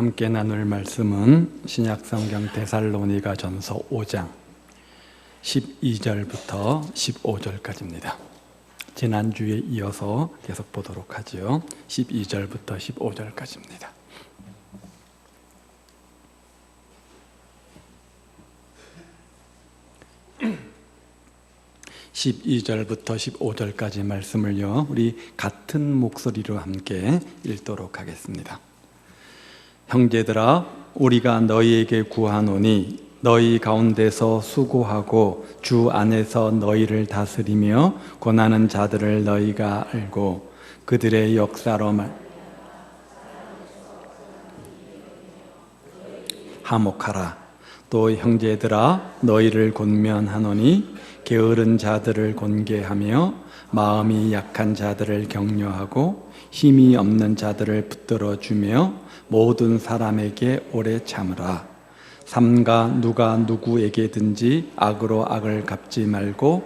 함께 나눌 말씀은 신약성경 데살로니가전서 5장 12절부터 15절까지입니다. 지난주에 이어서 계속 보도록 하죠. 12절부터 15절까지입니다. (12절부터 15절까지) 말씀을요, 우리 같은 목소리로 함께 읽도록 하겠습니다. 형제들아, 우리가 너희에게 구하노니 너희 가운데서 수고하고 주 안에서 너희를 다스리며 권하는 자들을 너희가 알고 그들의 역사로 화목하라. 또 형제들아, 너희를 권면하노니 게으른 자들을 권계하며 마음이 약한 자들을 격려하고 힘이 없는 자들을 붙들어 주며 모든 사람에게 오래 참으라. 삼가 누가 누구에게든지 악으로 악을 갚지 말고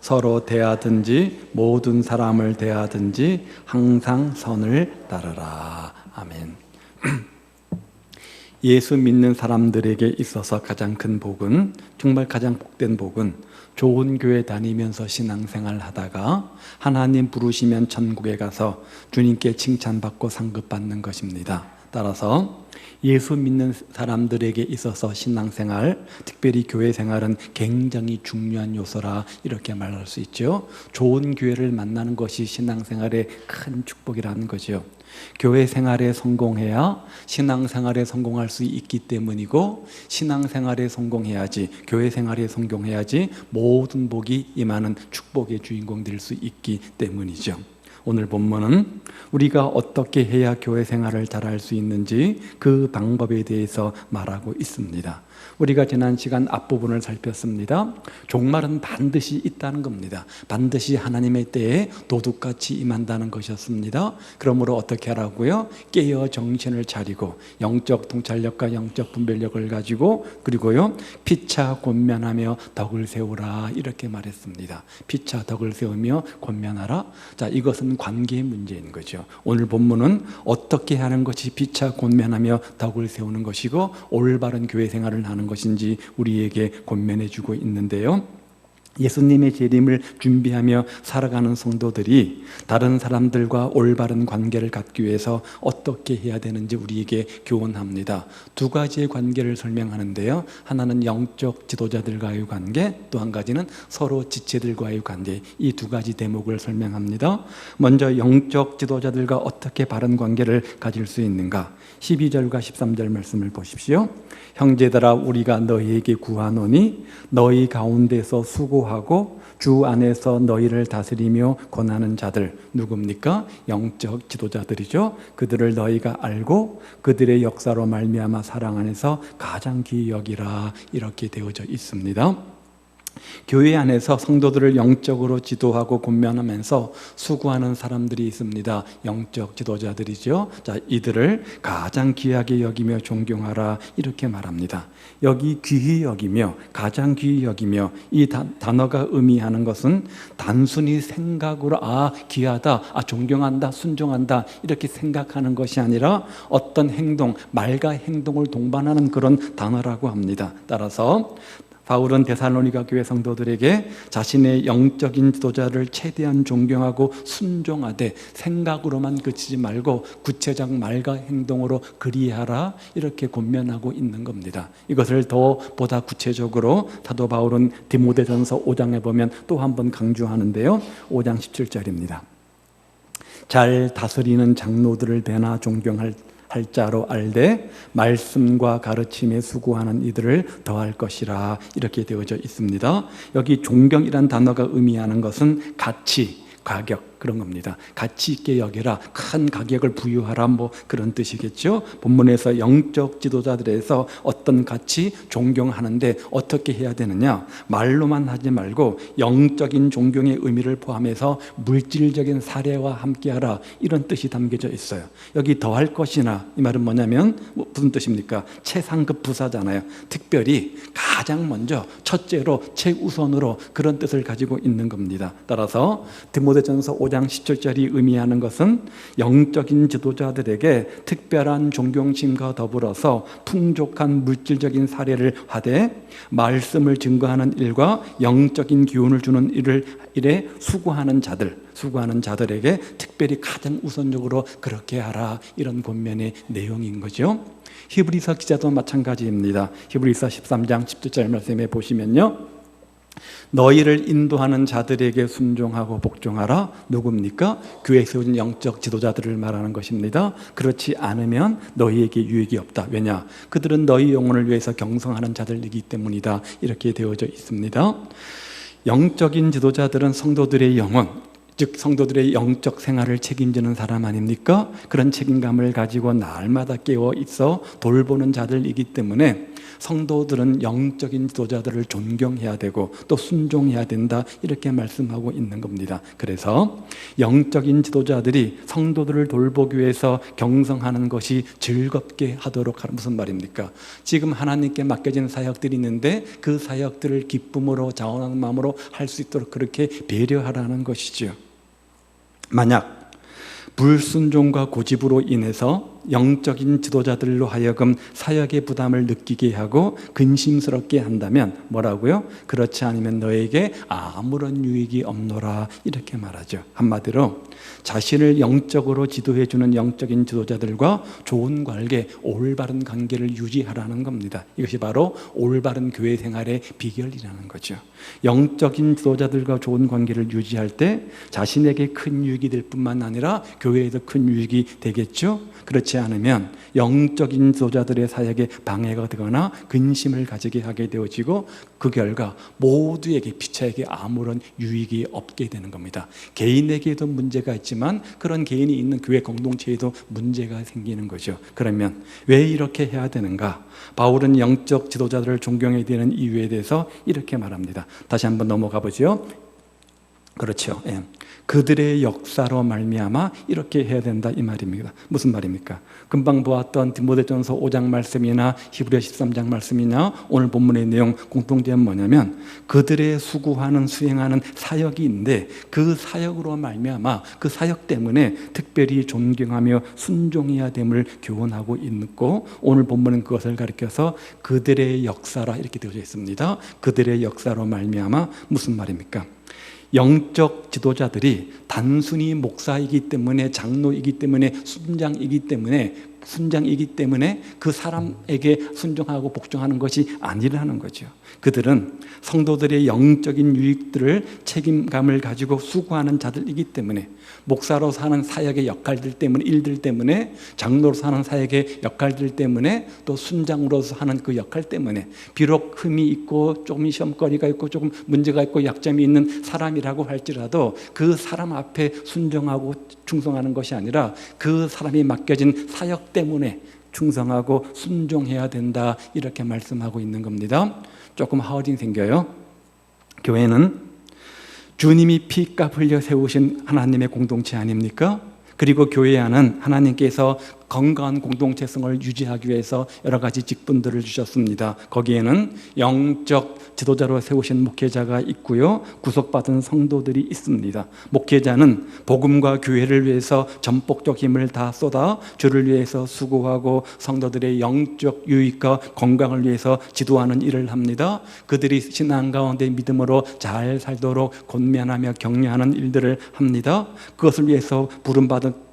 서로 대하든지 모든 사람을 대하든지 항상 선을 따르라. 아멘. 예수 믿는 사람들에게 있어서 가장 큰 복은, 정말 가장 복된 복은 좋은 교회 다니면서 신앙생활 하다가 하나님 부르시면 천국에 가서 주님께 칭찬받고 상급받는 것입니다. 따라서 예수 믿는 사람들에게 있어서 신앙생활, 특별히 교회 생활은 굉장히 중요한 요소라 이렇게 말할 수 있죠. 좋은 교회를 만나는 것이 신앙생활의 큰 축복이라는 거죠. 교회 생활에 성공해야 신앙생활에 성공할 수 있기 때문이고, 신앙생활에 성공해야지, 교회 생활에 성공해야지 모든 복이 임하는 축복의 주인공 될 수 있기 때문이죠. 오늘 본문은 우리가 어떻게 해야 교회 생활을 잘할 수 있는지 그 방법에 대해서 말하고 있습니다. 우리가 지난 시간 앞부분을 살폈습니다. 종말은 반드시 있다는 겁니다. 반드시 하나님의 때에 도둑같이 임한다는 것이었습니다. 그러므로 어떻게 하라고요? 깨어 정신을 차리고 영적 통찰력과 영적 분별력을 가지고, 그리고요, 피차 권면하며 덕을 세우라 이렇게 말했습니다. 피차 덕을 세우며 권면하라. 자, 이것은 관계의 문제인 거죠. 오늘 본문은 어떻게 하는 것이 피차 권면하며 덕을 세우는 것이고 올바른 교회 생활을 하는 것인지 우리에게 권면해 주고 있는데요, 예수님의 재림을 준비하며 살아가는 성도들이 다른 사람들과 올바른 관계를 갖기 위해서 어떻게 해야 되는지 우리에게 교훈합니다. 두 가지의 관계를 설명하는데요, 하나는 영적 지도자들과의 관계, 또 한 가지는 서로 지체들과의 관계, 이 두 가지 대목을 설명합니다. 먼저 영적 지도자들과 어떻게 바른 관계를 가질 수 있는가? 12절과 13절 말씀을 보십시오. 형제들아, 우리가 너희에게 구하노니 너희 가운데서 수고하고 주 안에서 너희를 다스리며 권하는 자들, 누굽니까? 영적 지도자들이죠. 그들을 너희가 알고 그들의 역사로 말미암아 사랑 안에서 가장 귀히 여기라 이렇게 되어져 있습니다. 교회 안에서 성도들을 영적으로 지도하고 권면하면서 수고하는 사람들이 있습니다. 영적 지도자들이죠. 자, 이들을 가장 귀하게 여기며 존경하라 이렇게 말합니다. 여기 귀히 여기며, 가장 귀히 여기며, 이 단어가 의미하는 것은 단순히 생각으로 귀하다, 존경한다, 순종한다 이렇게 생각하는 것이 아니라 어떤 행동, 말과 행동을 동반하는 그런 단어라고 합니다. 따라서 바울은 데살로니가 교회 성도들에게 자신의 영적인 지도자를 최대한 존경하고 순종하되 생각으로만 그치지 말고 구체적 말과 행동으로 그리하라 이렇게 권면하고 있는 겁니다. 이것을 보다 구체적으로 사도 바울은 디모데전서 5장에 보면 또 한 번 강조하는데요, 5장 17절입니다. 잘 다스리는 장로들을 배나 존경할 자로 알되 말씀과 가르침에 수고하는 이들을 더할 것이라 이렇게 되어져 있습니다. 여기 존경이란 단어가 의미하는 것은 가치, 가격, 그런 겁니다. 가치 있게 여기라, 큰 가격을 부여하라, 그런 뜻이겠죠. 본문에서 영적 지도자들에서 어떤 가치, 존경하는데 어떻게 해야 되느냐? 말로만 하지 말고 영적인 존경의 의미를 포함해서 물질적인 사례와 함께하라 이런 뜻이 담겨져 있어요. 여기 더할 것이나, 이 말은 뭐냐면 무슨 뜻입니까? 최상급 부사잖아요. 특별히 가장 먼저, 첫째로, 최우선으로 그런 뜻을 가지고 있는 겁니다. 따라서 디모데전서 5장 17절이 의미하는 것은 영적인 지도자들에게 특별한 존경심과 더불어서 풍족한 물질적인 사례를 하되 말씀을 증거하는 일과 영적인 기운을 주는 일에 수고하는 자들에게 특별히 가장 우선적으로 그렇게 하라, 이런 권면의 내용인 거죠. 히브리서 기자도 마찬가지입니다. 히브리서 13장 17절 말씀에 보시면요, 너희를 인도하는 자들에게 순종하고 복종하라. 누굽니까? 교회에 세워진 영적 지도자들을 말하는 것입니다. 그렇지 않으면 너희에게 유익이 없다. 왜냐? 그들은 너희 영혼을 위해서 경성하는 자들이기 때문이다. 이렇게 되어져 있습니다. 영적인 지도자들은 성도들의 영혼, 즉 성도들의 영적 생활을 책임지는 사람 아닙니까? 그런 책임감을 가지고 날마다 깨어 있어 돌보는 자들이기 때문에 성도들은 영적인 지도자들을 존경해야 되고 또 순종해야 된다, 이렇게 말씀하고 있는 겁니다. 그래서 영적인 지도자들이 성도들을 돌보기 위해서 경성하는 것이 즐겁게 하도록 하는, 무슨 말입니까? 지금 하나님께 맡겨진 사역들이 있는데 그 사역들을 기쁨으로 자원하는 마음으로 할 수 있도록 그렇게 배려하라는 것이죠. 만약 불순종과 고집으로 인해서 영적인 지도자들로 하여금 사역의 부담을 느끼게 하고 근심스럽게 한다면 뭐라고요? 그렇지 않으면 너에게 아무런 유익이 없노라, 이렇게 말하죠. 한마디로 자신을 영적으로 지도해주는 영적인 지도자들과 좋은 관계, 올바른 관계를 유지하라는 겁니다. 이것이 바로 올바른 교회 생활의 비결이라는 거죠. 영적인 지도자들과 좋은 관계를 유지할 때 자신에게 큰 유익이 될 뿐만 아니라 교회에도 큰 유익이 되겠죠. 그렇지 않으면 영적인 지도자들의 사역에 방해가 되거나 근심을 가지게 하게 되어지고 그 결과 모두에게, 피차에게 아무런 유익이 없게 되는 겁니다. 개인에게도 문제가 있지만 그런 개인이 있는 교회 공동체에도 문제가 생기는 거죠. 그러면 왜 이렇게 해야 되는가? 바울은 영적 지도자들을 존경해야 되는 이유에 대해서 이렇게 말합니다. 다시 한번 넘어가 보죠. 그렇죠. 예. 그들의 역사로 말미암아 이렇게 해야 된다, 이 말입니다. 무슨 말입니까? 금방 보았던 디모데전서 5장 말씀이나 히브리서 13장 말씀이나 오늘 본문의 내용 공통점은 뭐냐면 그들의 수고하는, 수행하는 사역이 있는데 그 사역으로 말미암아 그 사역 때문에 특별히 존경하며 순종해야 됨을 교훈하고 있고, 오늘 본문은 그것을 가리켜서 그들의 역사라 이렇게 되어져 있습니다. 그들의 역사로 말미암아 무슨 말입니까? 영적 지도자들이 단순히 목사이기 때문에, 장로이기 때문에, 순장이기 때문에 그 사람에게 순종하고 복종하는 것이 아니라는 거죠. 그들은 성도들의 영적인 유익들을 책임감을 가지고 수고하는 자들이기 때문에, 목사로서 하는 사역의 역할들 때문에, 일들 때문에, 장로로서 하는 사역의 역할들 때문에, 또 순장으로서 하는 그 역할 때문에 비록 흠이 있고 조금 시험거리가 있고 조금 문제가 있고 약점이 있는 사람이라고 할지라도 그 사람 앞에 순종하고 충성하는 것이 아니라 그 사람이 맡겨진 사역 때문에 충성하고 순종해야 된다, 이렇게 말씀하고 있는 겁니다. 조금 하어진 생겨요. 교회는 주님이 피값 흘려 세우신 하나님의 공동체 아닙니까? 그리고 교회 안은 하나님께서 건강한 공동체성을 유지하기 위해서 여러 가지 직분들을 주셨습니다. 거기에는 영적 지도자로 세우신 목회자가 있고요, 구속받은 성도들이 있습니다. 목회자는 복음과 교회를 위해서 전폭적 힘을 다 쏟아 주를 위해서 수고하고 성도들의 영적 유익과 건강을 위해서 지도하는 일을 합니다. 그들이 신앙 가운데 믿음으로 잘 살도록 권면하며 격려하는 일들을 합니다. 그것을 위해서 부름받은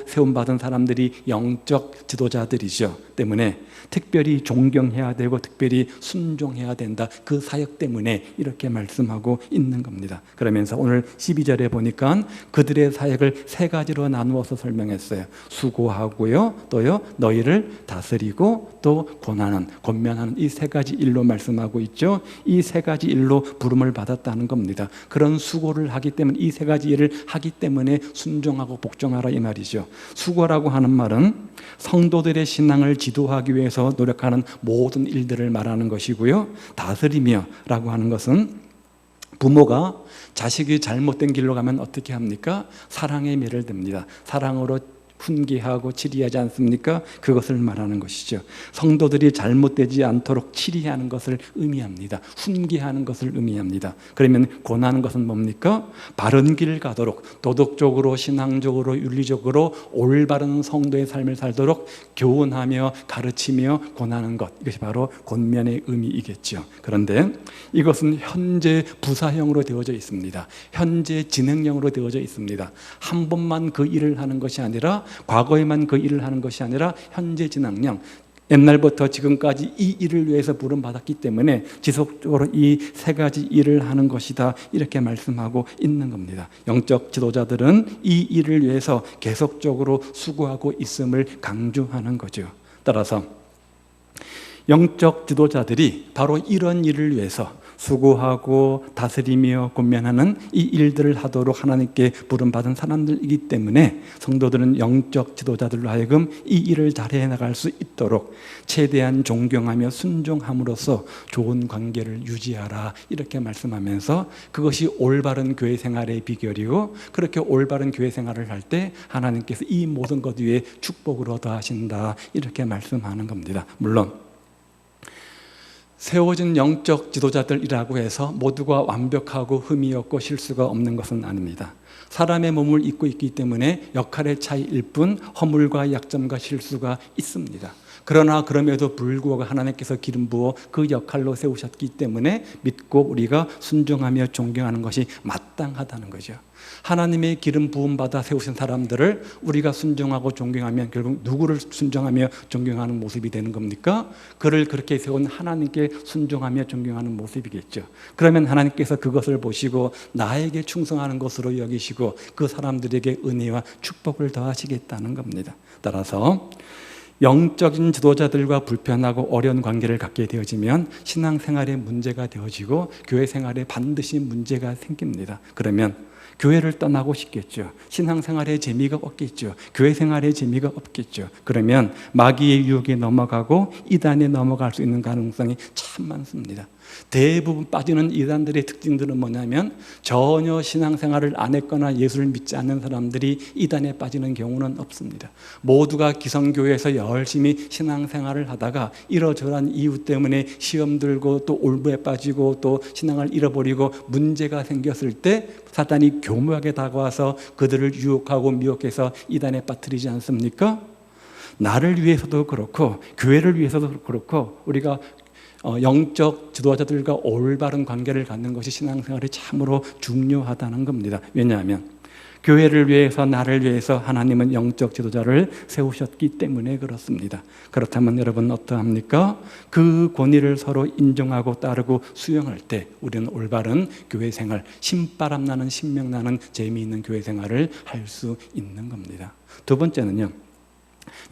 세움받은 사람들이 영적 지도자들이죠. 때문에 특별히 존경해야 되고 특별히 순종해야 된다, 그 사역 때문에 이렇게 말씀하고 있는 겁니다. 그러면서 오늘 12절에 보니까 그들의 사역을 세 가지로 나누어서 설명했어요. 수고하고요, 또요 너희를 다스리고 또 권면하는 이 세 가지 일로 말씀하고 있죠. 이 세 가지 일로 부름을 받았다는 겁니다. 그런 수고를 하기 때문에, 이 세 가지 일을 하기 때문에 순종하고 복종하라, 이 말이죠. 수고라고 하는 말은 성도들의 신앙을 지도하기 위해서 노력하는 모든 일들을 말하는 것이고요, 다스리며 라고 하는 것은 부모가 자식이 잘못된 길로 가면 어떻게 합니까? 사랑의 매를 듭니다. 사랑으로 훈계하고 치리하지 않습니까? 그것을 말하는 것이죠. 성도들이 잘못되지 않도록 치리하는 것을 의미합니다. 훈계하는 것을 의미합니다. 그러면 권하는 것은 뭡니까? 바른 길을 가도록, 도덕적으로, 신앙적으로, 윤리적으로 올바른 성도의 삶을 살도록 교훈하며 가르치며 권하는 것, 이것이 바로 권면의 의미이겠죠. 그런데 이것은 현재 부사형으로 되어져 있습니다. 현재 진행형으로 되어져 있습니다. 한 번만 그 일을 하는 것이 아니라, 과거에만 그 일을 하는 것이 아니라 현재 진행형, 옛날부터 지금까지 이 일을 위해서 부름받았기 때문에 지속적으로 이 세 가지 일을 하는 것이다, 이렇게 말씀하고 있는 겁니다. 영적 지도자들은 이 일을 위해서 계속적으로 수고하고 있음을 강조하는 거죠. 따라서 영적 지도자들이 바로 이런 일을 위해서 수고하고 다스리며 권면하는 이 일들을 하도록 하나님께 부름받은 사람들이기 때문에 성도들은 영적 지도자들로 하여금 이 일을 잘해 나갈 수 있도록 최대한 존경하며 순종함으로써 좋은 관계를 유지하라, 이렇게 말씀하면서 그것이 올바른 교회 생활의 비결이고, 그렇게 올바른 교회 생활을 할 때 하나님께서 이 모든 것 위에 축복을 얻어하신다, 이렇게 말씀하는 겁니다. 물론 세워진 영적 지도자들이라고 해서 모두가 완벽하고 흠이 없고 실수가 없는 것은 아닙니다. 사람의 몸을 입고 있기 때문에 역할의 차이일 뿐 허물과 약점과 실수가 있습니다. 그러나 그럼에도 불구하고 하나님께서 기름 부어 그 역할로 세우셨기 때문에 믿고 우리가 순종하며 존경하는 것이 마땅하다는 거죠. 하나님의 기름 부음 받아 세우신 사람들을 우리가 순종하고 존경하면 결국 누구를 순종하며 존경하는 모습이 되는 겁니까? 그를 그렇게 세운 하나님께 순종하며 존경하는 모습이겠죠. 그러면 하나님께서 그것을 보시고 나에게 충성하는 것으로 여기시고 그 사람들에게 은혜와 축복을 더하시겠다는 겁니다. 따라서 영적인 지도자들과 불편하고 어려운 관계를 갖게 되어지면 신앙생활에 문제가 되어지고 교회 생활에 반드시 문제가 생깁니다. 그러면 교회를 떠나고 싶겠죠. 신앙생활에 재미가 없겠죠. 교회 생활에 재미가 없겠죠. 그러면 마귀의 유혹에 넘어가고 이단에 넘어갈 수 있는 가능성이 참 많습니다. 대부분 빠지는 이단들의 특징들은 뭐냐면 전혀 신앙생활을 안 했거나 예수를 믿지 않는 사람들이 이단에 빠지는 경우는 없습니다. 모두가 기성교회에서 열심히 신앙생활을 하다가 이러저러한 이유 때문에 시험 들고 또 올무에 빠지고 또 신앙을 잃어버리고 문제가 생겼을 때 사단이 교묘하게 다가와서 그들을 유혹하고 미혹해서 이단에 빠뜨리지 않습니까? 나를 위해서도 그렇고 교회를 위해서도 그렇고 우리가 영적 지도자들과 올바른 관계를 갖는 것이 신앙생활이 참으로 중요하다는 겁니다. 왜냐하면 교회를 위해서, 나를 위해서 하나님은 영적 지도자를 세우셨기 때문에 그렇습니다. 그렇다면 여러분 어떠합니까? 그 권위를 서로 인정하고 따르고 수용할 때 우리는 올바른 교회 생활, 신바람 나는 신명 나는 재미있는 교회 생활을 할 수 있는 겁니다. 두 번째는요,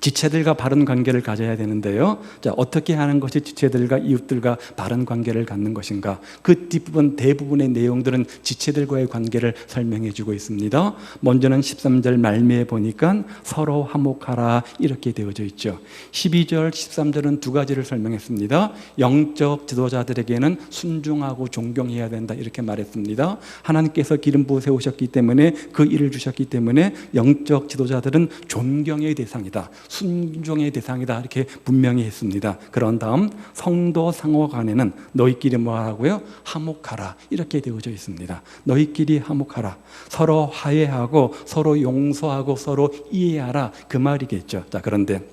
지체들과 바른 관계를 가져야 되는데요. 자, 어떻게 하는 것이 지체들과 이웃들과 바른 관계를 갖는 것인가? 그 뒷부분 대부분의 내용들은 지체들과의 관계를 설명해 주고 있습니다. 먼저는 13절 말미에 보니까 서로 화목하라 이렇게 되어져 있죠. 12절, 13절은 두 가지를 설명했습니다. 영적 지도자들에게는 순종하고 존경해야 된다 이렇게 말했습니다. 하나님께서 기름 부어 세우셨기 때문에 그 일을 주셨기 때문에 영적 지도자들은 존경의 대상이다, 순종의 대상이다 이렇게 분명히 했습니다. 그런 다음 성도 상호 간에는 너희끼리 뭐 하라고요? 화목하라 이렇게 되어져 있습니다. 너희끼리 화목하라, 서로 화해하고 서로 용서하고 서로 이해하라 그 말이겠죠. 자, 그런데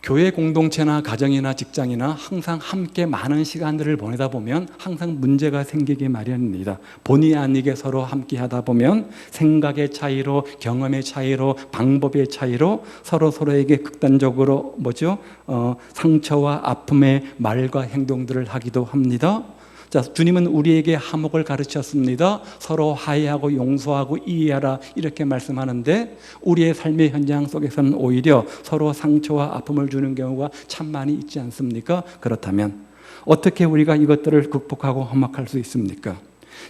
교회 공동체나 가정이나 직장이나 항상 함께 많은 시간들을 보내다 보면 항상 문제가 생기기 마련입니다. 본의 아니게 서로 함께 하다 보면 생각의 차이로, 경험의 차이로, 방법의 차이로 서로에게 극단적으로 상처와 아픔의 말과 행동들을 하기도 합니다. 자, 주님은 우리에게 화목을 가르쳤습니다. 서로 화해하고 용서하고 이해하라 이렇게 말씀하는데 우리의 삶의 현장 속에서는 오히려 서로 상처와 아픔을 주는 경우가 참 많이 있지 않습니까? 그렇다면 어떻게 우리가 이것들을 극복하고 화목할 수 있습니까?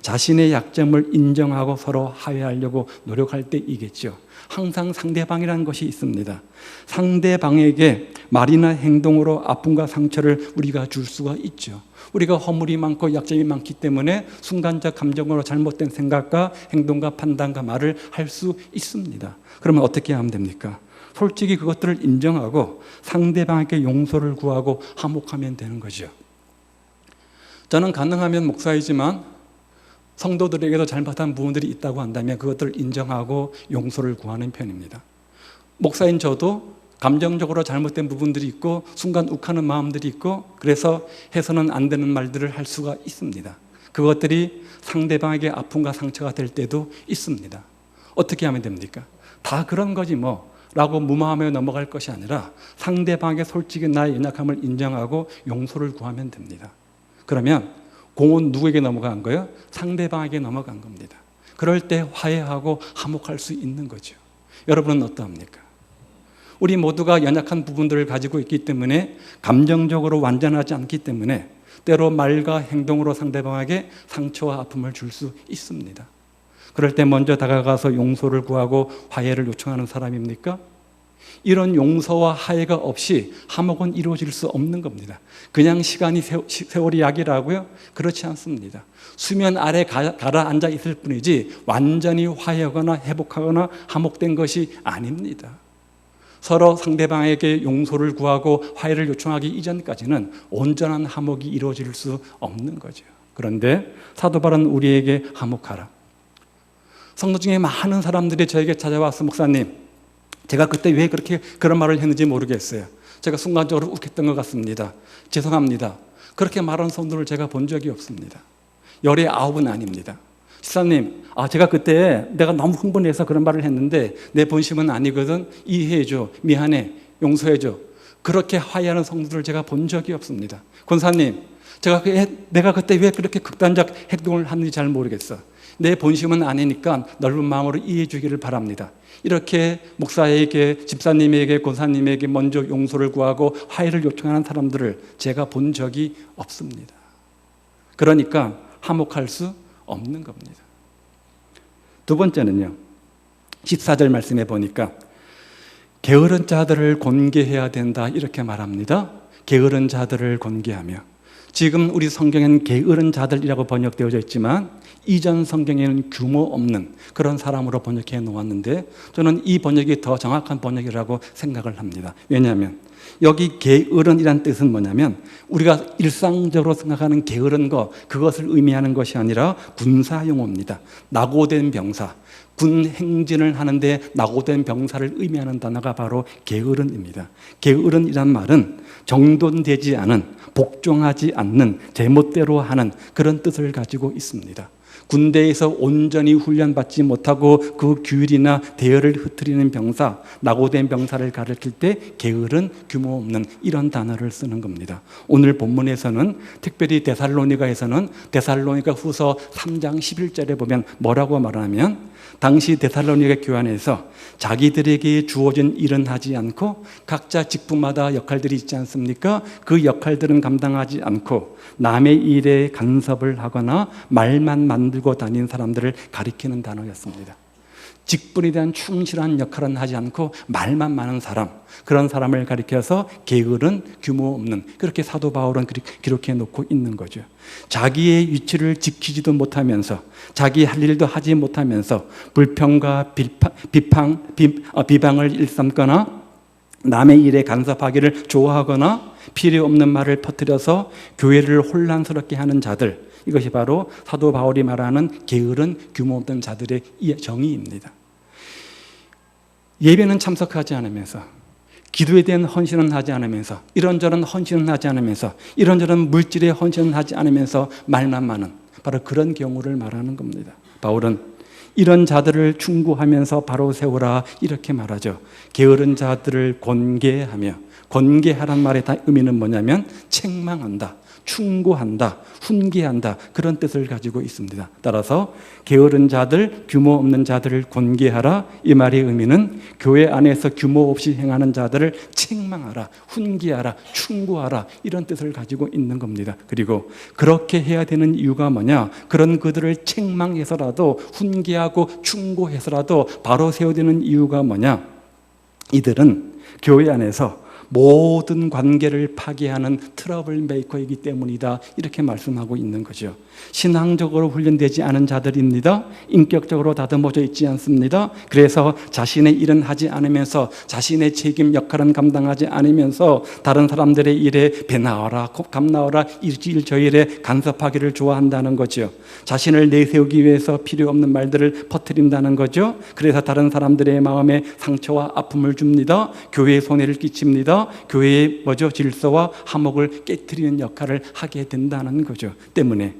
자신의 약점을 인정하고 서로 화해하려고 노력할 때이겠죠. 항상 상대방이라는 것이 있습니다. 상대방에게 말이나 행동으로 아픔과 상처를 우리가 줄 수가 있죠. 우리가 허물이 많고 약점이 많기 때문에 순간적 감정으로 잘못된 생각과 행동과 판단과 말을 할 수 있습니다. 그러면 어떻게 하면 됩니까? 솔직히 그것들을 인정하고 상대방에게 용서를 구하고 화목하면 되는 거죠. 저는 가능하면 목사이지만 성도들에게도 잘못한 부분들이 있다고 한다면 그것들을 인정하고 용서를 구하는 편입니다. 목사인 저도 감정적으로 잘못된 부분들이 있고 순간 욱하는 마음들이 있고 그래서 해서는 안 되는 말들을 할 수가 있습니다. 그것들이 상대방에게 아픔과 상처가 될 때도 있습니다. 어떻게 하면 됩니까? 다 그런 거지 뭐 라고 무마하며 넘어갈 것이 아니라 상대방에게 솔직히 나의 연약함을 인정하고 용서를 구하면 됩니다. 그러면 공은 누구에게 넘어간 거예요? 상대방에게 넘어간 겁니다. 그럴 때 화해하고 화목할 수 있는 거죠. 여러분은 어떠합니까? 우리 모두가 연약한 부분들을 가지고 있기 때문에 감정적으로 완전하지 않기 때문에 때로 말과 행동으로 상대방에게 상처와 아픔을 줄 수 있습니다. 그럴 때 먼저 다가가서 용서를 구하고 화해를 요청하는 사람입니까? 이런 용서와 화해가 없이 화목은 이루어질 수 없는 겁니다. 그냥 시간이 세월이 약이라고요? 그렇지 않습니다. 수면 아래 가라앉아 있을 뿐이지 완전히 화해하거나 회복하거나 화목된 것이 아닙니다. 서로 상대방에게 용서를 구하고 화해를 요청하기 이전까지는 온전한 화목이 이루어질 수 없는 거죠. 그런데 사도 바울은 우리에게 화목하라. 성도 중에 많은 사람들이 저에게 찾아와서 목사님, 제가 그때 왜 그런 말을 했는지 모르겠어요. 제가 순간적으로 욱했던 것 같습니다. 죄송합니다. 그렇게 말하는 성도를 제가 본 적이 없습니다. 열의 9은 아닙니다. 집사님, 제가 그때 내가 너무 흥분해서 그런 말을 했는데 내 본심은 아니거든. 이해해줘. 미안해. 용서해줘. 그렇게 화해하는 성도를 제가 본 적이 없습니다. 권사님, 내가 그때 왜 그렇게 극단적 행동을 하는지 잘 모르겠어. 내 본심은 아니니까 넓은 마음으로 이해해 주기를 바랍니다. 이렇게 목사에게, 집사님에게, 권사님에게 먼저 용서를 구하고 화해를 요청하는 사람들을 제가 본 적이 없습니다. 그러니까 화목할 수 없는 겁니다. 두 번째는요, 14절 말씀에 보니까 게으른 자들을 권계해야 된다 이렇게 말합니다. 게으른 자들을 권계하며, 지금 우리 성경에는 게으른 자들이라고 번역되어져 있지만 이전 성경에는 규모 없는 그런 사람으로 번역해 놓았는데 저는 이 번역이 더 정확한 번역이라고 생각을 합니다. 왜냐하면 여기 게으른이란 뜻은 뭐냐면 우리가 일상적으로 생각하는 게으른 그것을 의미하는 것이 아니라 군사 용어입니다. 낙오된 병사, 군 행진을 하는데 낙오된 병사를 의미하는 단어가 바로 게으른입니다. 게으른이란 말은 정돈되지 않은, 복종하지 않는, 제멋대로 하는 그런 뜻을 가지고 있습니다. 군대에서 온전히 훈련받지 못하고 그 규율이나 대열을 흐트리는 병사, 낙오된 병사를 가리킬 때 게으른, 규모 없는 이런 단어를 쓰는 겁니다. 오늘 본문에서는 특별히 데살로니가에서는 데살로니가 후서 3장 11절에 보면 뭐라고 말하면 당시 데살로니가 교회 안에서 자기들에게 주어진 일은 하지 않고 각자 직분마다 역할들이 있지 않습니까? 그 역할들은 감당하지 않고 남의 일에 간섭을 하거나 말만 만들고 다니는 사람들을 가리키는 단어였습니다. 직분에 대한 충실한 역할은 하지 않고 말만 많은 사람, 그런 사람을 가리켜서 게으른, 규모 없는, 그렇게 사도 바울은 기록해 놓고 있는 거죠. 자기의 위치를 지키지도 못하면서 자기 할 일도 하지 못하면서 불평과 비방을 일삼거나 남의 일에 간섭하기를 좋아하거나 필요 없는 말을 퍼뜨려서 교회를 혼란스럽게 하는 자들, 이것이 바로 사도 바울이 말하는 게으른, 규모 없는 자들의 정의입니다. 예배는 참석하지 않으면서, 기도에 대한 헌신은 하지 않으면서, 이런저런 헌신은 하지 않으면서, 이런저런 물질에 헌신은 하지 않으면서 말만 많은, 바로 그런 경우를 말하는 겁니다. 바울은 이런 자들을 충고하면서 바로 세우라 이렇게 말하죠. 게으른 자들을 권계하며, 권계하란 말의 의미는 뭐냐면 책망한다, 충고한다, 훈계한다, 그런 뜻을 가지고 있습니다. 따라서 게으른 자들, 규모 없는 자들을 권계하라, 이 말의 의미는 교회 안에서 규모 없이 행하는 자들을 책망하라, 훈계하라, 충고하라, 이런 뜻을 가지고 있는 겁니다. 그리고 그렇게 해야 되는 이유가 뭐냐? 그런 그들을 책망해서라도, 훈계하고 충고해서라도 바로 세워야 되는 이유가 뭐냐? 이들은 교회 안에서 모든 관계를 파괴하는 트러블 메이커이기 때문이다. 이렇게 말씀하고 있는 거죠. 신앙적으로 훈련되지 않은 자들입니다. 인격적으로 다듬어져 있지 않습니다. 그래서 자신의 일은 하지 않으면서 자신의 책임 역할은 감당하지 않으면서 다른 사람들의 일에 배 나와라 감 나와라 일주일저일에 간섭하기를 좋아한다는 거죠. 자신을 내세우기 위해서 필요 없는 말들을 퍼뜨린다는 거죠. 그래서 다른 사람들의 마음에 상처와 아픔을 줍니다. 교회에 손해를 끼칩니다. 교회의 질서와 화목을 깨뜨리는 역할을 하게 된다는 거죠. 때문에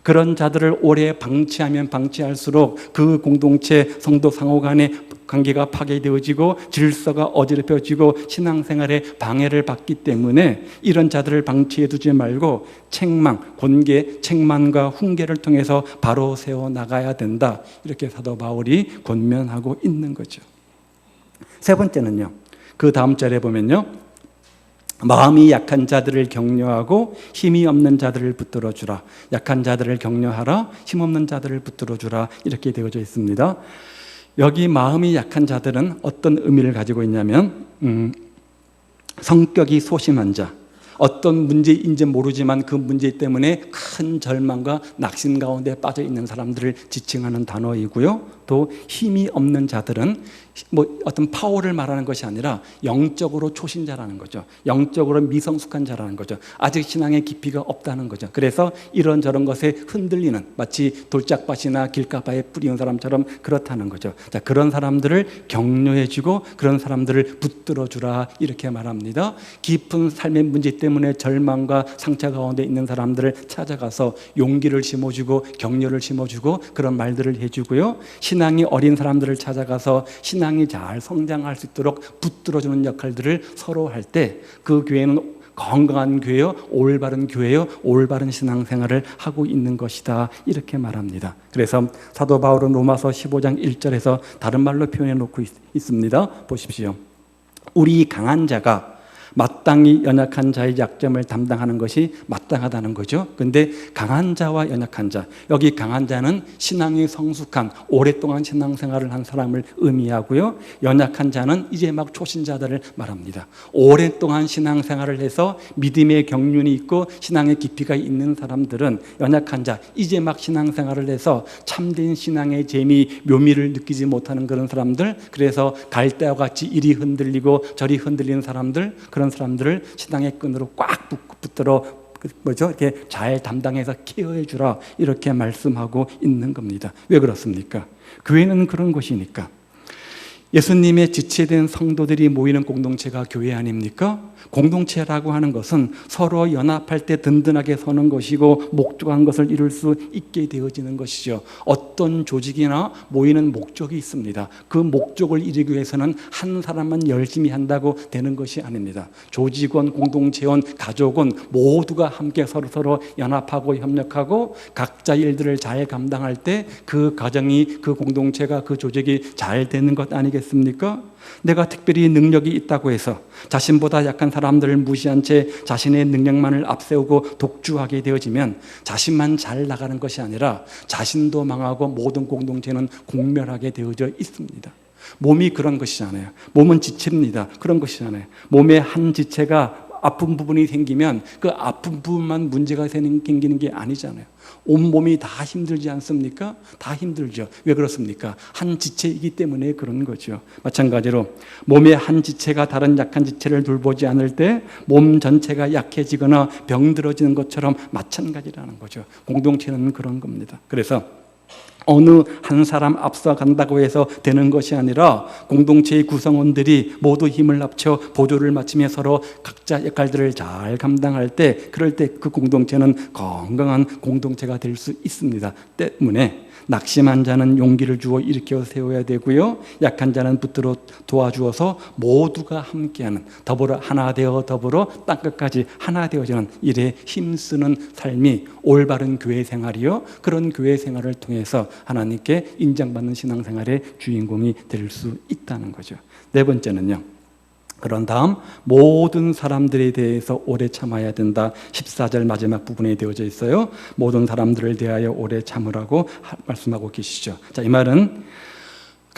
그런 자들을 오래 방치하면 방치할수록 그 공동체 성도 상호 간의 관계가 파괴되어지고 질서가 어지럽혀지고 신앙생활에 방해를 받기 때문에 이런 자들을 방치해 두지 말고 책망, 권계, 책망과 훈계를 통해서 바로 세워나가야 된다. 이렇게 사도 바울이 권면하고 있는 거죠. 세 번째는요. 그 다음 절에 보면요. 마음이 약한 자들을 격려하고 힘이 없는 자들을 붙들어 주라. 약한 자들을 격려하라. 힘 없는 자들을 붙들어 주라. 이렇게 되어져 있습니다. 여기 마음이 약한 자들은 어떤 의미를 가지고 있냐면 성격이 소심한 자, 어떤 문제인지 모르지만 그 문제 때문에 큰 절망과 낙심 가운데 빠져 있는 사람들을 지칭하는 단어이고요. 또 힘이 없는 자들은 어떤 파워를 말하는 것이 아니라 영적으로 초신자라는 거죠. 영적으로 미성숙한 자라는 거죠. 아직 신앙의 깊이가 없다는 거죠. 그래서 이런저런 것에 흔들리는, 마치 돌짝밭이나 길가바에 뿌리는 사람처럼 그렇다는 거죠. 자, 그런 사람들을 격려해주고 그런 사람들을 붙들어주라 이렇게 말합니다. 깊은 삶의 문제 때문에 절망과 상처 가운데 있는 사람들을 찾아가서 용기를 심어주고 격려를 심어주고 그런 말들을 해주고요. 신앙이 어린 사람들을 찾아가서 신앙이 잘 성장할 수 있도록 붙들어주는 역할들을 서로 할 때 그 교회는 건강한 교회요, 올바른 교회요, 올바른 신앙생활을 하고 있는 것이다 이렇게 말합니다. 그래서 사도 바울은 로마서 15장 1절에서 다른 말로 표현해 놓고 있습니다. 보십시오. 우리 강한 자가 마땅히 연약한 자의 약점을 담당하는 것이 마땅하다는 거죠. 그런데 강한 자와 연약한 자, 여기 강한 자는 신앙이 성숙한 오랫동안 신앙생활을 한 사람을 의미하고요. 연약한 자는 이제 막 초신자들을 말합니다. 오랫동안 신앙생활을 해서 믿음의 경륜이 있고 신앙의 깊이가 있는 사람들은 연약한 자, 이제 막 신앙생활을 해서 참된 신앙의 재미, 묘미를 느끼지 못하는 그런 사람들, 그래서 갈대와 같이 이리 흔들리고 저리 흔들리는 사람들, 그런 사람들을 신앙의 끈으로 꽉 붙들어 이렇게 잘 담당해서 케어해 주라 이렇게 말씀하고 있는 겁니다. 왜 그렇습니까? 교회는 그런 곳이니까. 예수님의 지체된 성도들이 모이는 공동체가 교회 아닙니까? 공동체라고 하는 것은 서로 연합할 때 든든하게 서는 것이고 목적한 것을 이룰 수 있게 되어지는 것이죠. 어떤 조직이나 모이는 목적이 있습니다. 그 목적을 이루기 위해서는 한 사람만 열심히 한다고 되는 것이 아닙니다. 조직원, 공동체원, 가족은 모두가 함께 서로 연합하고 협력하고 각자 일들을 잘 감당할 때 그 가정이, 그 공동체가, 그 조직이 잘 되는 것 아니겠습니까? 내가 특별히 능력이 있다고 해서 자신보다 약한 사람들을 무시한 채 자신의 능력만을 앞세우고 독주하게 되어지면 자신만 잘 나가는 것이 아니라 자신도 망하고 모든 공동체는 공멸하게 되어져 있습니다. 몸이 그런 것이잖아요. 몸은 지체입니다. 그런 것이잖아요. 몸의 한 지체가 아픈 부분이 생기면 그 아픈 부분만 문제가 생기는 게 아니잖아요. 온몸이 다 힘들지 않습니까? 다 힘들죠. 왜 그렇습니까? 한 지체이기 때문에 그런 거죠. 마찬가지로 몸의 한 지체가 다른 약한 지체를 돌보지 않을 때 몸 전체가 약해지거나 병들어지는 것처럼 마찬가지라는 거죠. 공동체는 그런 겁니다. 그래서 어느 한 사람 앞서간다고 해서 되는 것이 아니라 공동체의 구성원들이 모두 힘을 합쳐 보조를 맞추며 서로 각자 역할들을 잘 감당할 때, 그럴 때 그 공동체는 건강한 공동체가 될 수 있습니다. 때문에 낙심한 자는 용기를 주어 일으켜 세워야 되고요. 약한 자는 붙들어 도와주어서 모두가 함께하는, 더불어 하나 되어 더불어 땅끝까지 하나 되어지는 일에 힘쓰는 삶이 올바른 교회 생활이요. 그런 교회 생활을 통해서 하나님께 인정받는 신앙생활의 주인공이 될 수 있다는 거죠. 네 번째는요. 그런 다음 모든 사람들에 대해서 오래 참아야 된다. 14절 마지막 부분에 되어져 있어요. 모든 사람들을 대하여 오래 참으라고 말씀하고 계시죠. 자, 이 말은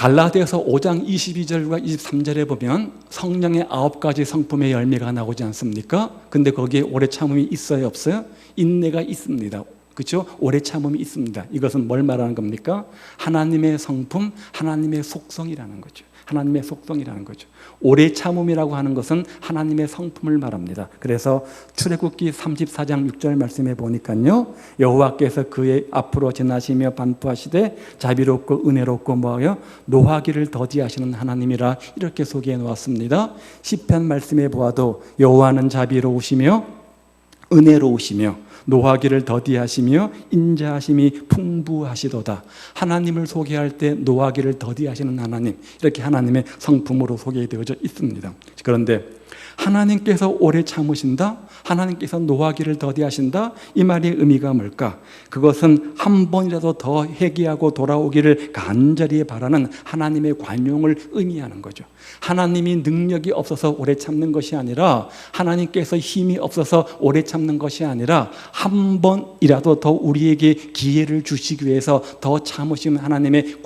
갈라디아서 5장 22절과 23절에 보면 성령의 9가지 성품의 열매가 나오지 않습니까? 근데 거기에 오래 참음이 있어요, 없어요? 인내가 있습니다. 그렇죠? 오래 참음이 있습니다. 이것은 뭘 말하는 겁니까? 하나님의 성품, 하나님의 속성이라는 거죠. 하나님의 속성이라는 거죠. 오래 참음이라고 하는 것은 하나님의 성품을 말합니다. 그래서 출애굽기 34장 6절 말씀에 보니까요, 여호와께서 그의 앞으로 지나시며 반포하시되 자비롭고 은혜롭고 뭐하여 노하기를 더디하시는 하나님이라 이렇게 소개해 놓았습니다. 시편 말씀에 보아도 여호와는 자비로우시며 은혜로우시며 노하기를 더디하시며 인자하심이 풍부하시도다. 하나님을 소개할 때 노하기를 더디하시는 하나님, 이렇게 하나님의 성품으로 소개되어져 있습니다. 그런데 하나님께서 오래 참으신다? 하나님께서 노하기를 더디하신다? 이 말의 의미가 뭘까? 그것은 한 번이라도 더 회개하고 돌아오기를 간절히 바라는 하나님의 관용을 의미하는 거죠. 하나님이 능력이 없어서 오래 참는 것이 아니라, 하나님께서 힘이 없어서 오래 참는 것이 아니라, 한 번이라도 더 우리에게 기회를 주시기 위해서 더 참으시는 하나님의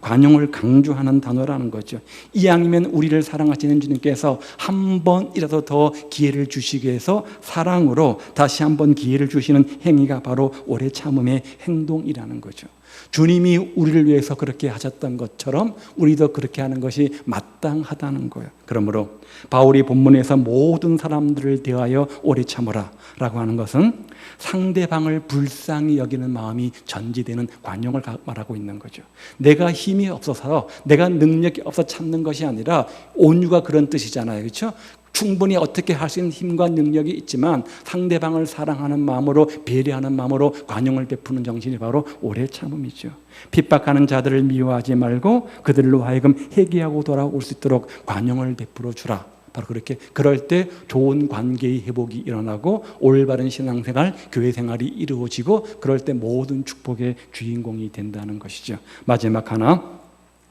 관용을 강조하는 단어라는 거죠. 이왕이면 우리를 사랑하시는 주님께서 한 번이라도 더 기회를 주시기 위해서 사랑으로 다시 한번 기회를 주시는 행위가 바로 오래 참음의 행동이라는 거죠. 주님이 우리를 위해서 그렇게 하셨던 것처럼 우리도 그렇게 하는 것이 마땅하다는 거예요. 그러므로 바울이 본문에서 모든 사람들을 대하여 오래 참으라 라고 하는 것은 상대방을 불쌍히 여기는 마음이 전지되는 관용을 말하고 있는 거죠. 내가 힘이 없어서, 내가 능력이 없어 참는 것이 아니라, 온유가 그런 뜻이잖아요. 그렇죠? 충분히 어떻게 할 수 있는 힘과 능력이 있지만 상대방을 사랑하는 마음으로, 배려하는 마음으로 관용을 베푸는 정신이 바로 오래 참음이죠. 핍박하는 자들을 미워하지 말고 그들로 하여금 회개하고 돌아올 수 있도록 관용을 베풀어 주라. 바로 그렇게, 그럴 때 좋은 관계의 회복이 일어나고 올바른 신앙생활, 교회 생활이 이루어지고, 그럴 때 모든 축복의 주인공이 된다는 것이죠. 마지막 하나,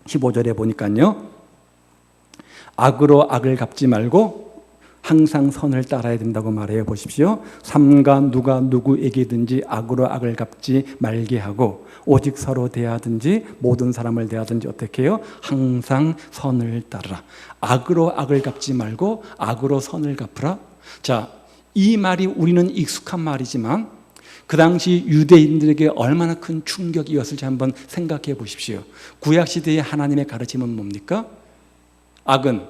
15절에 보니까요, 악으로 악을 갚지 말고 항상 선을 따라야 된다고 말해요. 보십시오. 삼가 누가 누구에게든지 악으로 악을 갚지 말게 하고, 오직 서로 대하든지 모든 사람을 대하든지 어떻게 해요? 항상 선을 따르라. 악으로 악을 갚지 말고 악으로 선을 갚으라. 자, 이 말이 우리는 익숙한 말이지만 그 당시 유대인들에게 얼마나 큰 충격이었을지 한번 생각해 보십시오. 구약시대의 하나님의 가르침은 뭡니까? 악은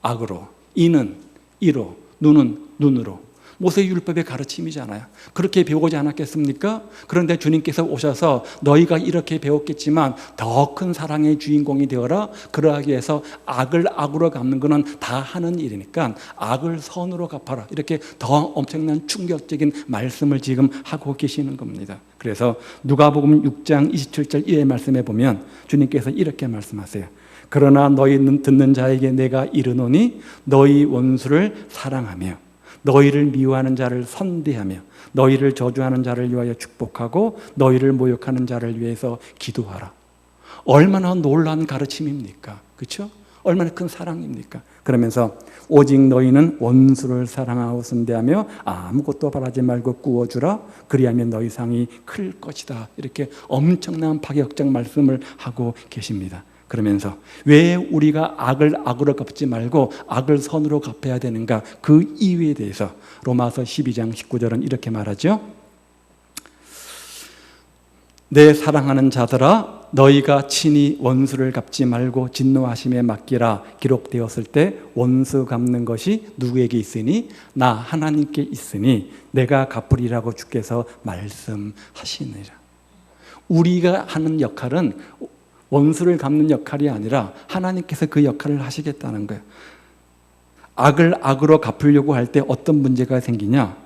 악으로, 이는 이로, 눈은 눈으로. 모세율법의 가르침이잖아요. 그렇게 배우지 않았겠습니까? 그런데 주님께서 오셔서 너희가 이렇게 배웠겠지만 더 큰 사랑의 주인공이 되어라. 그러하기 위해서 악을 악으로 갚는 것은 다 하는 일이니까 악을 선으로 갚아라. 이렇게 더 엄청난 충격적인 말씀을 지금 하고 계시는 겁니다. 그래서 누가복음 6장 27절 이의 말씀에 보면 주님께서 이렇게 말씀하세요. 그러나 너희 듣는 자에게 내가 이르노니 너희 원수를 사랑하며 너희를 미워하는 자를 선대하며 너희를 저주하는 자를 위하여 축복하고 너희를 모욕하는 자를 위해서 기도하라. 얼마나 놀라운 가르침입니까? 그렇죠? 얼마나 큰 사랑입니까? 그러면서 오직 너희는 원수를 사랑하고 선대하며 아무것도 바라지 말고 구워주라. 그리하면 너희 상이 클 것이다. 이렇게 엄청난 파격적 말씀을 하고 계십니다. 그러면서 왜 우리가 악을 악으로 갚지 말고 악을 선으로 갚아야 되는가? 그 이유에 대해서 로마서 12장 19절은 이렇게 말하죠. 내 사랑하는 자들아, 너희가 친히 원수를 갚지 말고 진노하심에 맡기라. 기록되었을 때 원수 갚는 것이 누구에게 있으니? 나 하나님께 있으니 내가 갚으리라고 주께서 말씀하시느니라. 우리가 하는 역할은 원수를 갚는 역할이 아니라 하나님께서 그 역할을 하시겠다는 거예요. 악을 악으로 갚으려고 할 때 어떤 문제가 생기냐?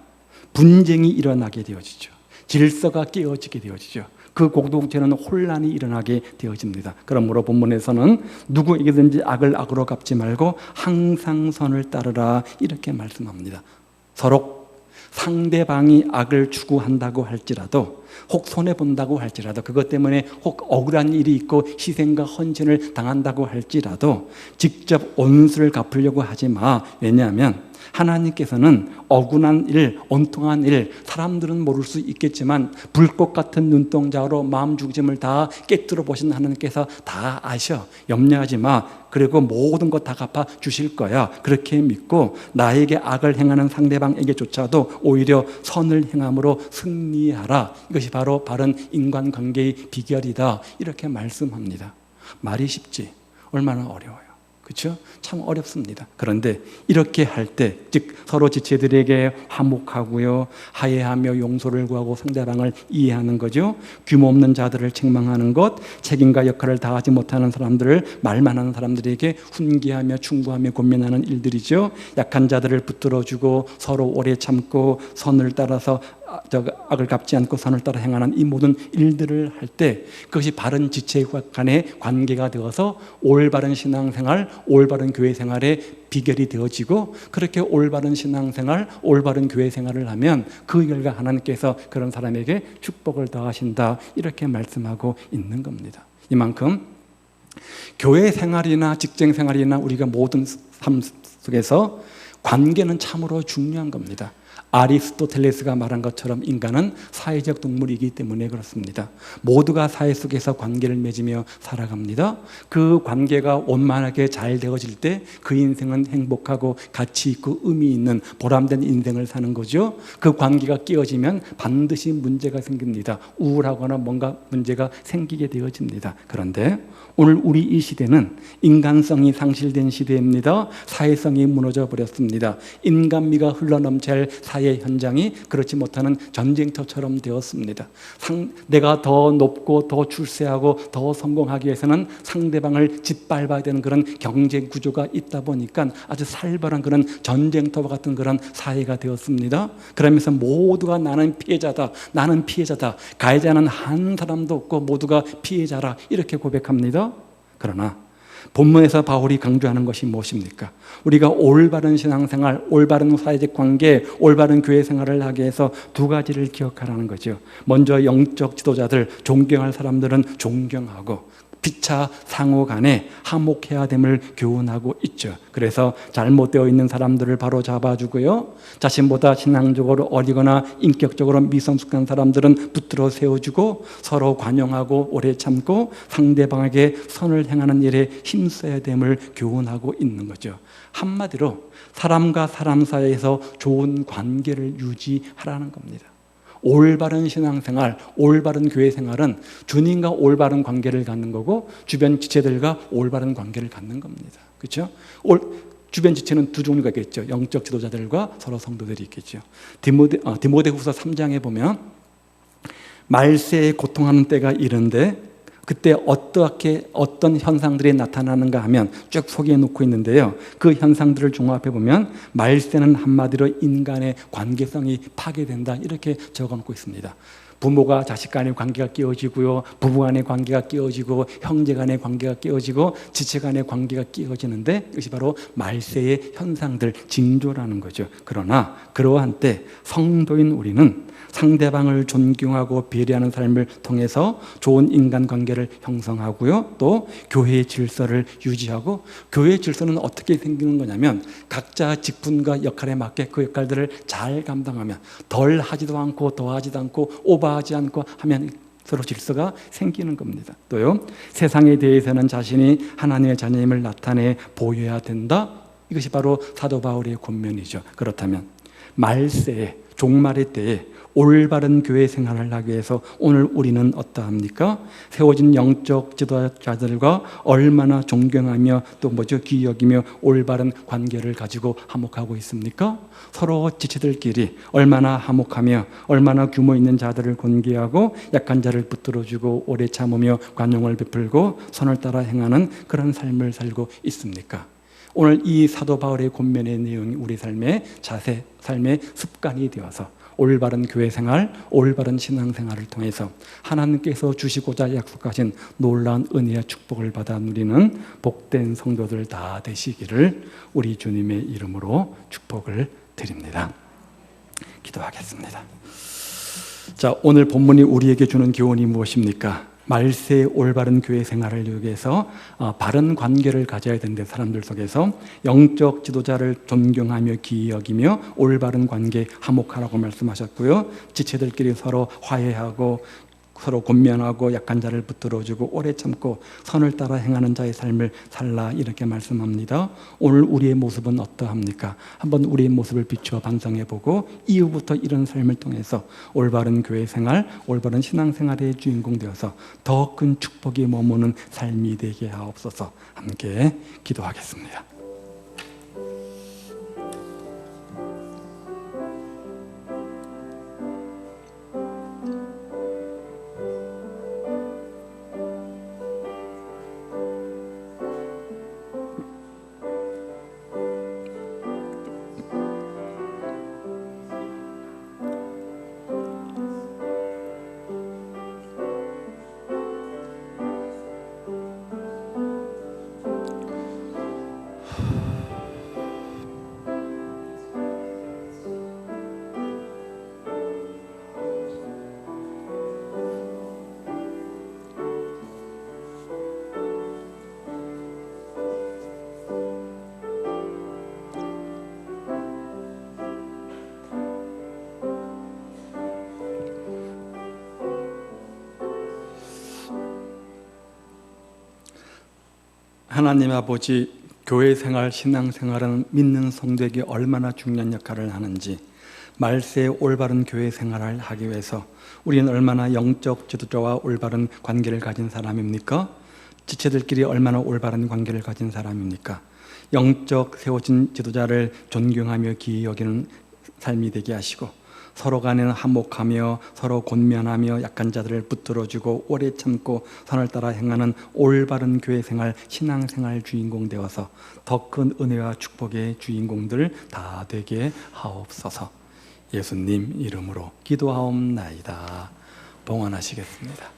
분쟁이 일어나게 되어지죠. 질서가 깨어지게 되어지죠. 그 공동체는 혼란이 일어나게 되어집니다. 그러므로 본문에서는 누구에게든지 악을 악으로 갚지 말고 항상 선을 따르라 이렇게 말씀합니다. 서로 상대방이 악을 추구한다고 할지라도, 혹 손해본다고 할지라도, 그것 때문에 혹 억울한 일이 있고 희생과 헌신을 당한다고 할지라도 직접 원수를 갚으려고 하지 마. 왜냐하면 하나님께서는 억울한 일, 온통한 일, 사람들은 모를 수 있겠지만 불꽃 같은 눈동자로 마음 중심을 다 깨뜨려 보신 하나님께서 다 아셔. 염려하지 마. 그리고 모든 것 다 갚아 주실 거야. 그렇게 믿고 나에게 악을 행하는 상대방에게조차도 오히려 선을 행함으로 승리하라. 이것이 바로 바른 인간관계의 비결이다. 이렇게 말씀합니다. 말이 쉽지 얼마나 어려워요. 그렇죠? 참 어렵습니다. 그런데 이렇게 할 때, 즉 서로 지체들에게 화목하고요, 화해하며 용서를 구하고 상대방을 이해하는 거죠. 규모 없는 자들을 책망하는 것, 책임과 역할을 다하지 못하는 사람들을, 말만 하는 사람들에게 훈계하며 충고하며 권면하는 일들이죠. 약한 자들을 붙들어주고 서로 오래 참고 선을 따라서 악을 갚지 않고 선을 따라 행하는 이 모든 일들을 할 때 그것이 바른 지체 간의 관계가 되어서 올바른 신앙생활, 올바른 교회 생활의 비결이 되어지고, 그렇게 올바른 신앙생활, 올바른 교회 생활을 하면 그 결과 하나님께서 그런 사람에게 축복을 더하신다. 이렇게 말씀하고 있는 겁니다. 이만큼 교회 생활이나 직장 생활이나 우리가 모든 삶 속에서 관계는 참으로 중요한 겁니다. 아리스토텔레스가 말한 것처럼 인간은 사회적 동물이기 때문에 그렇습니다. 모두가 사회 속에서 관계를 맺으며 살아갑니다. 그 관계가 원만하게 잘 되어질 때 그 인생은 행복하고 가치 있고 의미 있는 보람된 인생을 사는 거죠. 그 관계가 깨어지면 반드시 문제가 생깁니다. 우울하거나 뭔가 문제가 생기게 되어집니다. 그런데 오늘 우리 이 시대는 인간성이 상실된 시대입니다. 사회성이 무너져 버렸습니다. 인간미가 흘러넘칠 사회 현장이 그렇지 못하는 전쟁터처럼 되었습니다. 내가 더 높고 더 출세하고 더 성공하기 위해서는 상대방을 짓밟아야 되는 그런 경쟁 구조가 있다 보니까 아주 살벌한 그런 전쟁터와 같은 그런 사회가 되었습니다. 그러면서 모두가 나는 피해자다, 나는 피해자다, 가해자는 한 사람도 없고 모두가 피해자라 이렇게 고백합니다. 그러나 본문에서 바울이 강조하는 것이 무엇입니까? 우리가 올바른 신앙생활, 올바른 사회적 관계, 올바른 교회 생활을 하기 위해서 두 가지를 기억하라는 거죠. 먼저 영적 지도자들, 존경할 사람들은 존경하고 피차 상호 간에 화목해야 됨을 교훈하고 있죠. 그래서 잘못되어 있는 사람들을 바로 잡아주고요, 자신보다 신앙적으로 어리거나 인격적으로 미성숙한 사람들은 붙들어 세워주고 서로 관용하고 오래 참고 상대방에게 선을 행하는 일에 힘써야 됨을 교훈하고 있는 거죠. 한마디로 사람과 사람 사이에서 좋은 관계를 유지하라는 겁니다. 올바른 신앙생활, 올바른 교회 생활은 주님과 올바른 관계를 갖는 거고 주변 지체들과 올바른 관계를 갖는 겁니다. 그렇죠? 주변 지체는 두 종류가 있겠죠. 영적 지도자들과 서로 성도들이 있겠죠. 디모데후서 3장에 보면 말세에 고통하는 때가 이른데 그때 어떤 현상들이 나타나는가 하면 쭉 소개해 놓고 있는데요. 그 현상들을 종합해 보면 말세는 한마디로 인간의 관계성이 파괴된다 이렇게 적어 놓고 있습니다. 부모가 자식 간의 관계가 깨어지고요, 부부 간의 관계가 깨어지고, 형제 간의 관계가 깨어지고, 지체 간의 관계가 깨어지는데 이것이 바로 말세의 현상들, 징조라는 거죠. 그러나 그러한 때 성도인 우리는 상대방을 존경하고 배려하는 삶을 통해서 좋은 인간관계를 형성하고요, 또 교회의 질서를 유지하고, 교회의 질서는 어떻게 생기는 거냐면 각자 직분과 역할에 맞게 그 역할들을 잘 감당하면, 덜 하지도 않고 더하지도 않고 오버하지 않고 하면 서로 질서가 생기는 겁니다. 또요, 세상에 대해서는 자신이 하나님의 자녀임을 나타내 보여야 된다. 이것이 바로 사도 바울의 권면이죠. 그렇다면 말세에, 종말의 때에 올바른 교회 생활을 하기 위해서 오늘 우리는 어떠합니까? 세워진 영적 지도자들과 얼마나 존경하며 또 귀히 여기며 올바른 관계를 가지고 화목하고 있습니까? 서로 지체들끼리 얼마나 화목하며 얼마나 규모 있는 자들을 권계하고 약한 자를 붙들어주고 오래 참으며 관용을 베풀고 선을 따라 행하는 그런 삶을 살고 있습니까? 오늘 이 사도 바울의 권면의 내용이 우리 삶의 자세, 삶의 습관이 되어서 올바른 교회 생활, 올바른 신앙 생활을 통해서 하나님께서 주시고자 약속하신 놀라운 은혜와 축복을 받아 누리는 복된 성도들 다 되시기를 우리 주님의 이름으로 축복을 드립니다. 기도하겠습니다. 자, 오늘 본문이 우리에게 주는 교훈이 무엇입니까? 말세 올바른 교회 생활을 위해서 바른 관계를 가져야 되는데, 사람들 속에서 영적 지도자를 존경하며 귀히 여기며 올바른 관계 화목하라고 말씀하셨고요. 지체들끼리 서로 화해하고 서로 권면하고 약한 자를 붙들어주고 오래 참고 선을 따라 행하는 자의 삶을 살라, 이렇게 말씀합니다. 오늘 우리의 모습은 어떠합니까? 한번 우리의 모습을 비추어 반성해보고 이후부터 이런 삶을 통해서 올바른 교회 생활, 올바른 신앙생활의 주인공 되어서 더 큰 축복이 머무는 삶이 되게 하옵소서. 함께 기도하겠습니다. 하나님 아버지, 교회 생활, 신앙 생활은 믿는 성도에게 얼마나 중요한 역할을 하는지, 말세에 올바른 교회 생활을 하기 위해서 우리는 얼마나 영적 지도자와 올바른 관계를 가진 사람입니까? 지체들끼리 얼마나 올바른 관계를 가진 사람입니까? 영적 세워진 지도자를 존경하며 귀히 여기는 삶이 되게 하시고, 서로 간에는 화목하며 서로 권면하며 약한 자들을 붙들어주고 오래 참고 선을 따라 행하는 올바른 교회 생활, 신앙 생활 주인공 되어서 더 큰 은혜와 축복의 주인공들 다 되게 하옵소서. 예수님 이름으로 기도하옵나이다. 봉헌하시겠습니다.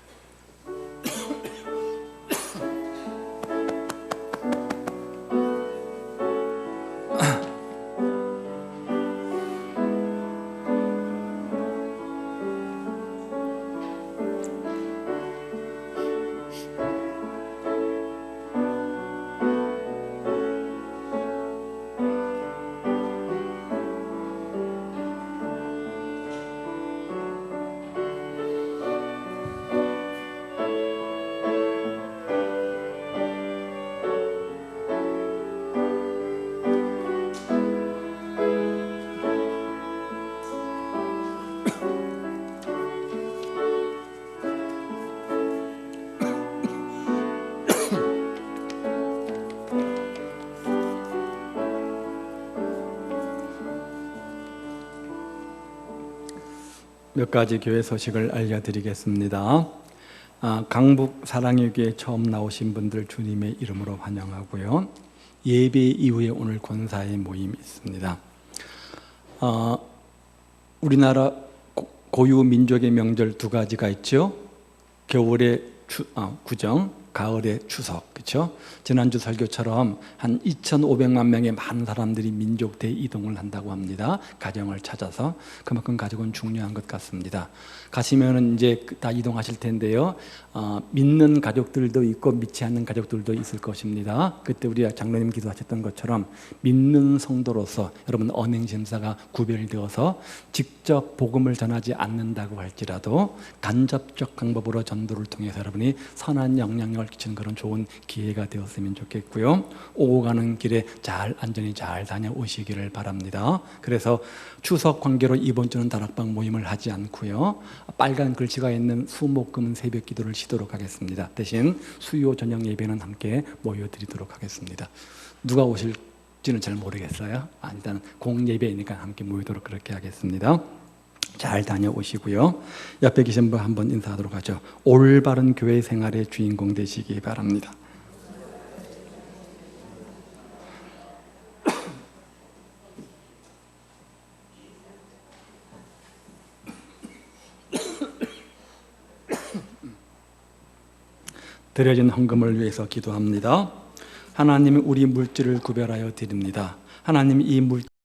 몇 가지 교회 소식을 알려드리겠습니다. 강북 사랑의 교회 처음 나오신 분들 주님의 이름으로 환영하고요. 예배 이후에 오늘 권사의 모임이 있습니다. 우리나라 고유 민족의 명절 두 가지가 있죠. 겨울에 구정, 가을에 추석, 그렇죠? 지난주 설교처럼 한 2,500만 명의 많은 사람들이 민족 대이동을 한다고 합니다. 가정을 찾아서. 그만큼 가족은 중요한 것 같습니다. 가시면은 이제 다 이동하실 텐데요. 믿는 가족들도 있고 믿지 않는 가족들도 있을 것입니다. 그때 우리 장로님 기도하셨던 것처럼 믿는 성도로서 여러분 언행심사가 구별되어서 직접 복음을 전하지 않는다고 할지라도 간접적 방법으로 전도를 통해서 여러분이 선한 영향력을 끼치는 그런 좋은 기회가 되었으면 좋겠고요. 오고 가는 길에 안전히 잘 다녀오시기를 바랍니다. 그래서 추석 관계로 이번 주는 다락방 모임을 하지 않고요. 빨간 글씨가 있는 수목금 새벽 기도를 쉬도록 하겠습니다. 대신 수요 저녁 예배는 함께 모여드리도록 하겠습니다. 누가 오실지는 잘 모르겠어요. 일단 공예배이니까 함께 모이도록 그렇게 하겠습니다. 잘 다녀오시고요. 옆에 계신 분 한번 인사하도록 하죠. 올바른 교회 생활의 주인공 되시기 바랍니다. 드려진 헌금을 위해서 기도합니다. 하나님, 우리 물질을 구별하여 드립니다. 하나님, 이 물질